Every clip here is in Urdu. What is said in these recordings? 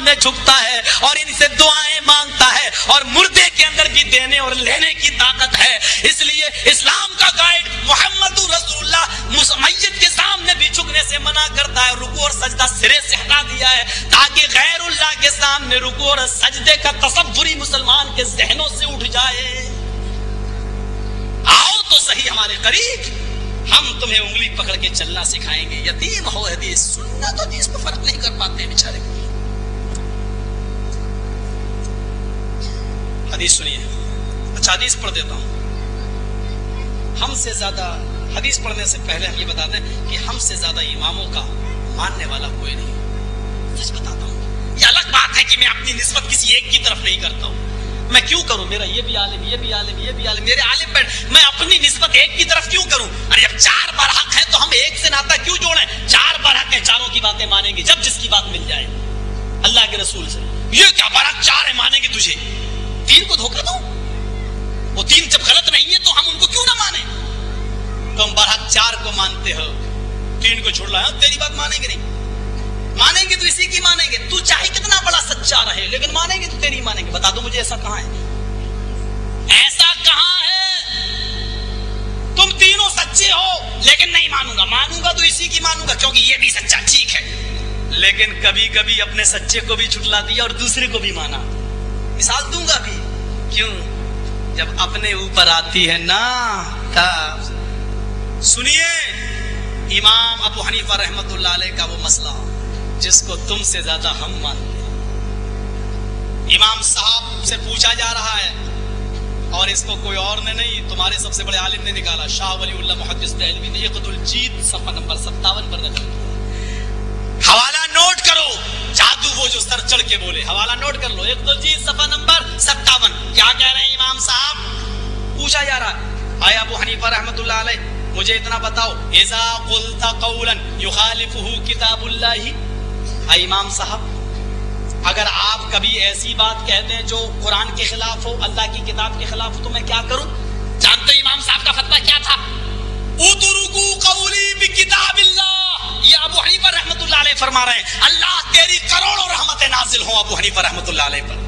سامنے جھکتا ہے اور ان سے دعائیں مانگتا ہے، اور مردے کے اندر بھی دینے اور لینے کی طاقت ہے۔ اس لیے اسلام کا گائیڈ محمد رسول اللہ میت کے سامنے بھی جھکنے سے منع کرتا ہے، رکوع اور سجدہ سرے سے ہٹا دیا ہے تاکہ غیر اللہ کے سامنے رکوع اور سجدے کا تصوری مسلمان کے ذہنوں سے اٹھ جائے۔ آؤ تو صحیح ہمارے قریب، ہم تمہیں انگلی پکڑ کے چلنا سکھائیں گے۔ یتیم ہو حدیث سننا تو حدیث میں فرق نہیں کر پاتے بیچارے۔ حدیث سنیے، اچھا حدیث پڑھ دیتا ہوں۔ ہم سے زیادہ حدیث پڑھنے سے پہلے ہم یہ بتا دیں کہ ہم سے زیادہ اماموں کا ماننے والا کوئی نہیں۔ سچ بتاتا ہوں، یہ الگ بات ہے کہ میں اپنی نسبت کسی ایک کی طرف نہیں کرتا ہوں۔ میں کیوں کروں؟ میرا یہ بھی عالم، یہ بھی عالم، یہ بھی عالم، میرے عالم پر میں اپنی نسبت ایک کی طرف کیوں کروں؟ ارے جب چار برحق ہیں تو ہم ایک سے ناتا کیوں جوڑیں؟ چار برحق ہیں، چاروں کی باتیں مانیں گے جب جس کی بات مل جائے اللہ کے رسول سے۔ یہ کیا برحق چار ہے مانیں گے تجھے؟ تین کو دھوکہ دو، وہ تین جب غلط نہیں ہے تو ہم ان کو کیوں نہ مانیں؟ تم برحق چار کو مانتے ہو، تین کو چھوڑ لایا، تیری بات مانیں گے نہیں؟ مانیں گے تو اسی کی مانیں گے، تو چاہے کتنا بڑا سچا رہے لیکن مانیں گے تو تیری مانیں گے۔ بتا دو مجھے ایسا کہاں ہے؟ ایسا کہاں ہے؟ تم تینوں سچے ہو لیکن نہیں مانوں گا، مانوں گا تو اسی کی مانوں گا کیونکہ یہ بھی سچا، ٹھیک ہے، لیکن کبھی کبھی اپنے سچے کو بھی جھٹلا دیا اور دوسرے کو بھی مانا۔ مثال دوں گا بھی، کیوں؟ جب اپنے اوپر آتی ہے نا تب۔ سنیے امام ابو حنیفہ رحمۃ اللہ علیہ کا وہ مسئلہ جس کو تم سے زیادہ ہم مانتے ہیں۔ امام صاحب سے پوچھا جا رہا ہے اور اس کو کوئی اور نے نہیں، تمہارے سب سے بڑے عالم نے نکالا، شاہ ولی اللہ محدث دہلوی نے یقد الجید صفحہ نمبر 57 پر نقل کیا۔ حوالہ نوٹ کرو، جادو وہ جو سر چڑھ کے بولے، حوالہ نوٹ کر لو، یقد الجید صفحہ نمبر 57۔ کیا کہہ رہے ہیں امام صاحب؟ پوچھا جا رہا ہے، آیا ابو حنیفہ رحمۃ اللہ علیہ مجھے اتنا بتاؤ، اذا قلت قولا یخالفہ کتاب اللہ، اے امام صاحب اگر آپ کبھی ایسی بات کہتے ہیں جو قرآن کے خلاف ہو، اللہ کی کتاب کے خلاف ہو، تو میں کیا کروں؟ جانتے امام صاحب کا فتویٰ کیا تھا؟ اترکوا قولی بکتاب اللہ۔ یہ ابو حنیفہ رحمۃ اللہ علیہ فرما رہے ہیں، اللہ تیری کروڑوں رحمتیں نازل ہوں ابو حنیفہ رحمۃ اللہ علیہ پر۔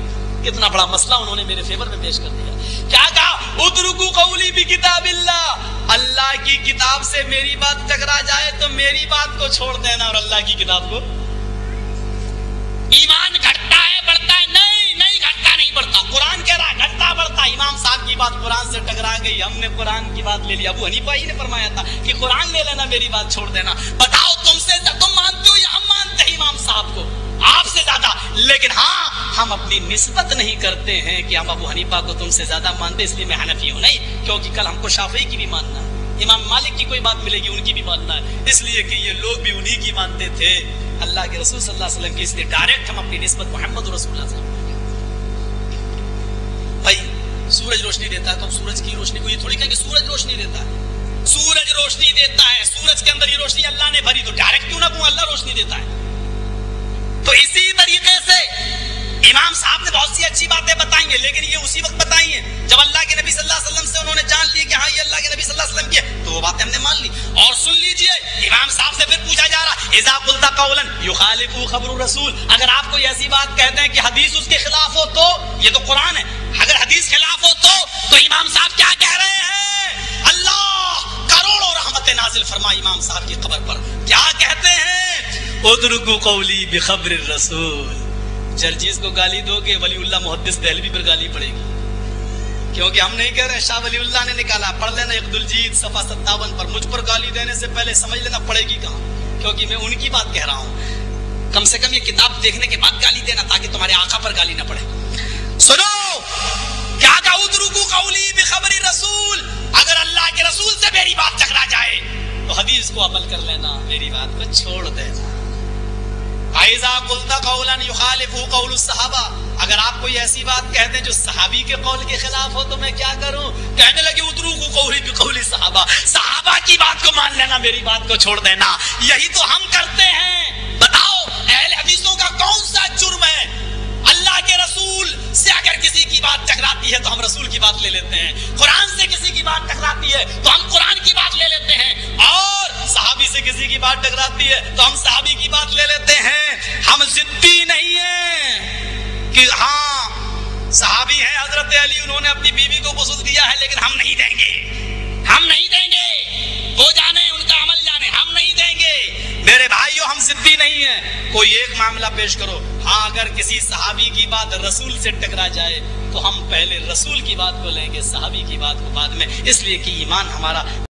کتنا بڑا مسئلہ انہوں نے میرے فیور میں پیش کر دیا۔ کیا کہا؟ اترکوا قولی بکتاب اللہ، اللہ کی کتاب سے میری بات ٹکرا جائے تو میری بات کو چھوڑ دینا اور اللہ کی کتاب کو۔ ایمان گھٹتا ہے بڑھتا ہے؟ نہیں گھٹتا نہیں بڑھتا، قرآن کہہ رہا ہے گھٹتا بڑھتا۔ امام صاحب کی بات قرآن سے ٹکرا گئی، ہم نے قرآن کی بات لے لی۔ ابو حنیفہ ہی نے فرمایا تھا کہ قرآن لے لینا، میری بات چھوڑ دینا۔ بتاؤ تم مانتے ہو یا ہم مانتے ہیں امام صاحب کو؟ آپ سے زیادہ، لیکن ہاں ہم اپنی نسبت نہیں کرتے ہیں کہ ہم ابو حنیفہ کو تم سے زیادہ مانتے، اس لیے میں حنفی ہوں، نہیں، کیونکہ کل ہم کو شافعی کی بھی ماننا ہے، امام مالک کی کوئی بات ملے گی ان کی بھی ماننا ہے، اس لیے کہ یہ لوگ بھی انہی کی مانتے تھے، اللہ کے رسول صلی اللہ علیہ وسلم کی، اس لیے ڈائریکٹ ہم اپنی نسبت محمد رسول اللہ صلی اللہ علیہ وسلم۔ بھائی سورج روشنی دیتا ہے تو ہم سورج کی روشنی کو یہ تھوڑی کہیں کہ سورج روشنی دیتا ہے، سورج روشنی دیتا ہے، سورج کے اندر یہ روشنی اللہ نے بھری، تو ڈائریکٹ کیوں نہ کہوں اللہ روشنی دیتا ہے؟ تو اسی طریقے سے امام صاحب نے بہت سی اچھی باتیں بتائی ہیں، لیکن یہ اسی وقت بتائی ہیں جب اللہ کے نبی صلی اللہ علیہ وسلم سے انہوں نے جان لی کہ ہاں یہ اللہ کے نبی صلی اللہ علیہ وسلم کی ہے، تو وہ باتیں ہم نے مان لی۔ اور سن لیجئے امام صاحب سے پھر پوچھا جا رہا، اذا قلت قولا یخالف خبر الرسول، اگر آپ کوئی ایسی بات کہتے ہیں کہ حدیث اس کے خلاف ہو تو، یہ تو قرآن ہے، اگر حدیث خلاف ہو تو امام صاحب کیا کہہ رہے ہیں؟ اللہ کروڑوں رحمتیں نازل فرما امام صاحب کی قبر پر، کیا کہتے ہیں؟ ادرکوا قولی بخبر الرسول۔ جرجیز کو گالی دو گے ولی اللہ محدث دہلوی پر گالی پڑے گی، کیونکہ ہم نہیں کہہ رہے، شاہ ولی اللہ نے نکالا، پڑھ لینا یقد الجید صفحہ 57 پر۔ مجھ پر گالی دینے سے پہلے سمجھ لینا پڑے گی کہاں، کیونکہ میں ان کی بات کہہ رہا ہوں۔ کم سے کم یہ کتاب دیکھنے کے بعد گالی دینا تاکہ تمہارے آقا پر گالی نہ پڑے۔ سنو کیا کہا؟ ادرکوا قولی بخبر الرسول، اگر اللہ کے رسول سے میری بات ٹکرا جائے تو حدیث کو عمل کر لینا، میری بات کو چھوڑ دینا۔ اذا قلت قولا یخالف قول الصحابہ، اگر آپ کوئی ایسی بات کہتے ہیں جو صحابی کے قول کے خلاف ہو تو میں کیا کروں؟ کہنے لگے ادرکوا قولی بقول صحابہ، صحابہ کی بات کو مان لینا، میری بات کو چھوڑ دینا۔ یہی تو ہم کرتے ہیں۔ بتاؤ اہل حدیثوں کا کون سا جرم ہے؟ اللہ کے رسول سے اگر کسی کی بات ٹکراتی ہے تو ہم رسول کی بات لے لیتے ہیں، قرآن سے کسی کی بات ٹکراتی ہے تو ہم قرآن کی بات لے لیتے ہیں، اور صحابی سے کسی کی بات ٹکراتی ہے تو ہم صحابی کی بات لے لیتے ہیں۔ ہم ضدی نہیں ہیں، کہ ہاں صحابی ہیں حضرت علی، انہوں نے اپنی بیوی کو غسل دیا ہے لیکن ہم نہیں دیں گے، ہم نہیں دیں گے، وہ جانے ان کا عمل جانے، ہم نہیں دیں گے۔ میرے بھائیوں ہم ضدی نہیں ہیں، کوئی ایک معاملہ پیش کرو، ہاں اگر کسی صحابی کی بات رسول سے ٹکرا جائے تو ہم پہلے رسول کی بات کو لیں گے، صحابی کی بات کو بعد میں، اس لیے کہ ایمان ہمارا